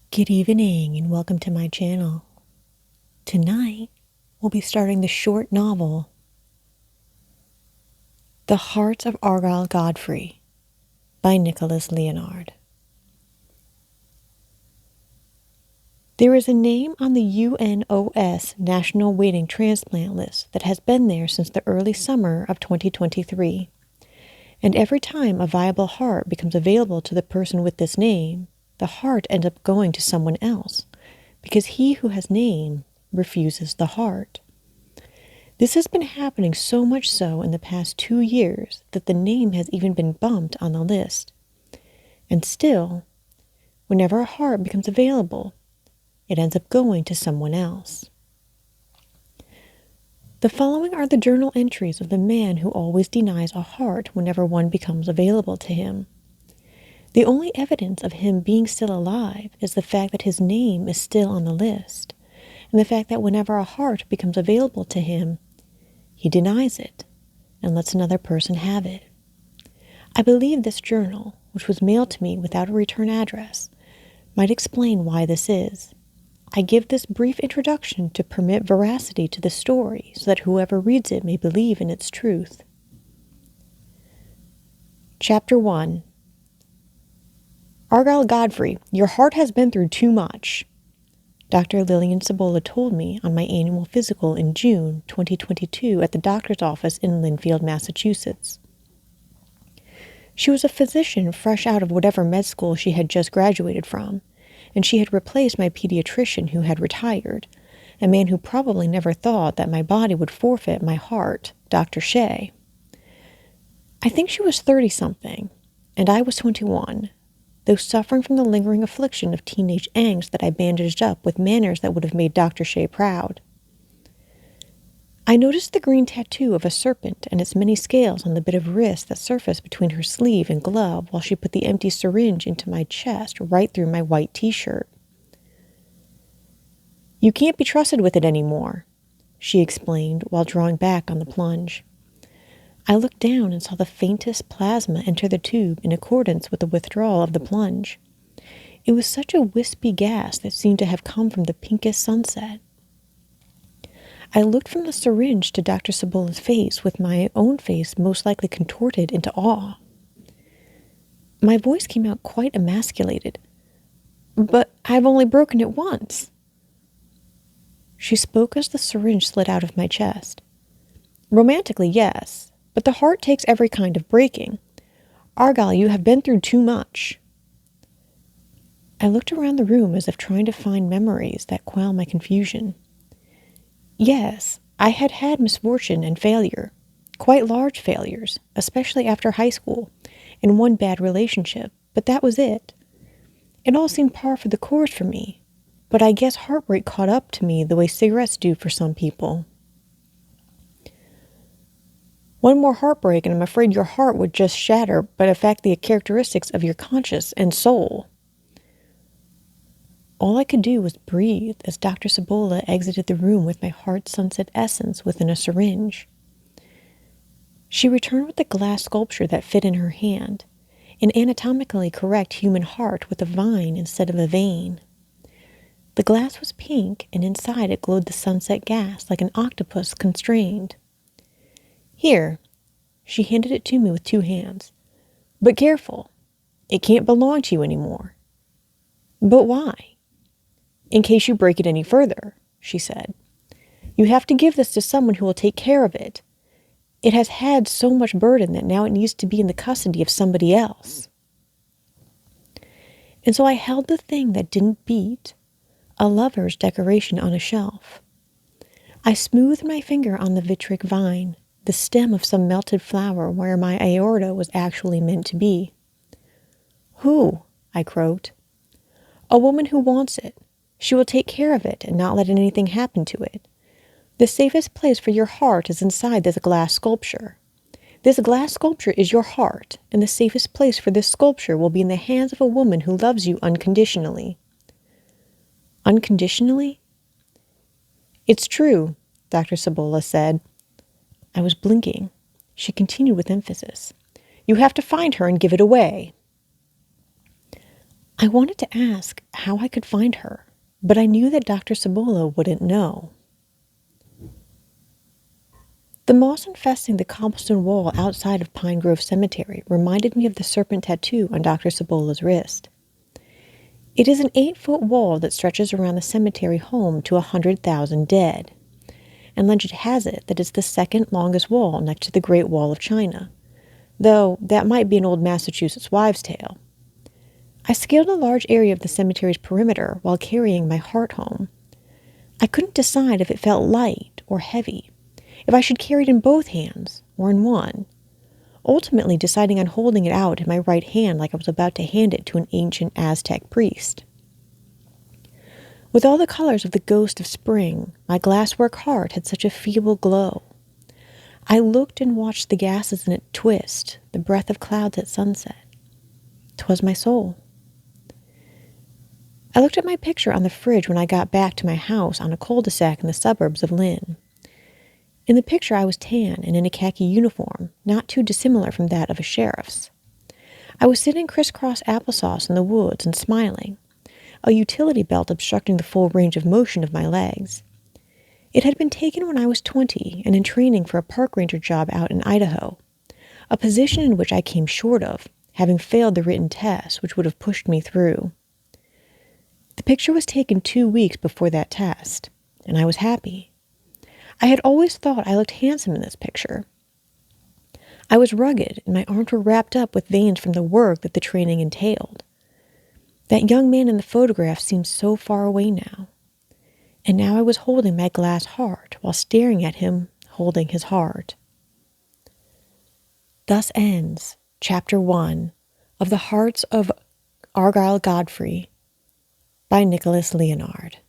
Good evening and welcome to my channel. Tonight, we'll be starting the short novel, The Hearts of Argyle Godfrey by Nicholas Leonard. There is a name on the UNOS National Waiting Transplant List that has been there since the early summer of 2023. And every time a viable heart becomes available to the person with this name, the heart ends up going to someone else, because he who has name refuses the heart. This has been happening so much so in the past 2 years that the name has even been bumped on the list. And still, whenever a heart becomes available, it ends up going to someone else. The following are the journal entries of the man who always denies a heart whenever one becomes available to him. The only evidence of him being still alive is the fact that his name is still on the list, and the fact that whenever a heart becomes available to him, he denies it and lets another person have it. I believe this journal, which was mailed to me without a return address, might explain why this is. I give this brief introduction to permit veracity to the story so that whoever reads it may believe in its truth. Chapter 1. Argyle Godfrey, your heart has been through too much. Dr. Lillian Cibola told me on my annual physical in June 2022 at the doctor's office in Lynnfield, Massachusetts. She was a physician fresh out of whatever med school she had just graduated from, and she had replaced my pediatrician who had retired, a man who probably never thought that my body would forfeit my heart, Dr. Shea. I think she was 30-something, and I was 21, though suffering from the lingering affliction of teenage angst that I bandaged up with manners that would have made Dr. Shea proud. I noticed the green tattoo of a serpent and its many scales on the bit of wrist that surfaced between her sleeve and glove while she put the empty syringe into my chest right through my white t-shirt. You can't be trusted with it anymore, she explained while drawing back on the plunge. I looked down and saw the faintest plasma enter the tube in accordance with the withdrawal of the plunge. It was such a wispy gas that seemed to have come from the pinkest sunset. I looked from the syringe to Dr. Cibola's face, with my own face most likely contorted into awe. My voice came out quite emasculated. But I've only broken it once. She spoke as the syringe slid out of my chest. Romantically, yes. But the heart takes every kind of breaking. Argyle, you have been through too much. I looked around the room as if trying to find memories that quell my confusion. Yes, I had had misfortune and failure, quite large failures, especially after high school, and one bad relationship, but that was it. It all seemed par for the course for me, but I guess heartbreak caught up to me the way cigarettes do for some people. One more heartbreak, and I'm afraid your heart would just shatter, but affect the characteristics of your conscience and soul. All I could do was breathe as Dr. Cibola exited the room with my heart sunset essence within a syringe. She returned with the glass sculpture that fit in her hand, an anatomically correct human heart with a vine instead of a vein. The glass was pink, and inside it glowed the sunset gas like an octopus constrained. Here, she handed it to me with 2 hands. But careful, it can't belong to you anymore. But why? In case you break it any further, she said. You have to give this to someone who will take care of it. It has had so much burden that now it needs to be in the custody of somebody else. And so I held the thing that didn't beat, a lover's decoration on a shelf. I smoothed my finger on the vitric vine, the stem of some melted flower where my aorta was actually meant to be. Who? I croaked. A woman who wants it. She will take care of it and not let anything happen to it. The safest place for your heart is inside this glass sculpture. This glass sculpture is your heart, and the safest place for this sculpture will be in the hands of a woman who loves you unconditionally. Unconditionally? It's true, Dr. Cibola said. I was blinking. She continued with emphasis. You have to find her and give it away. I wanted to ask how I could find her, but I knew that Dr. Cibola wouldn't know. The moss infesting the cobblestone wall outside of Pine Grove Cemetery reminded me of the serpent tattoo on Dr. Cibola's wrist. It is an 8-foot wall that stretches around the cemetery home to 100,000 dead, and legend has it that it's the second longest wall next to the Great Wall of China, though that might be an old Massachusetts wives' tale. I scaled a large area of the cemetery's perimeter while carrying my heart home. I couldn't decide if it felt light or heavy, if I should carry it in both hands or in one, ultimately deciding on holding it out in my right hand like I was about to hand it to an ancient Aztec priest. With all the colors of the ghost of spring, my glasswork heart had such a feeble glow. I looked and watched the gases in it twist, the breath of clouds at sunset. 'Twas my soul. I looked at my picture on the fridge when I got back to my house on a cul-de-sac in the suburbs of Lynn. In the picture, I was tan and in a khaki uniform, not too dissimilar from that of a sheriff's. I was sitting crisscross applesauce in the woods and smiling, a utility belt obstructing the full range of motion of my legs. It had been taken when I was 20 and in training for a park ranger job out in Idaho, a position in which I came short of, having failed the written test which would have pushed me through. The picture was taken 2 weeks before that test, and I was happy. I had always thought I looked handsome in this picture. I was rugged, and my arms were wrapped up with veins from the work that the training entailed. That young man in the photograph seemed so far away now. And now I was holding my glass heart while staring at him holding his heart. Thus ends Chapter 1 of the Hearts of Argyle Godfrey by Nicholas Leonard.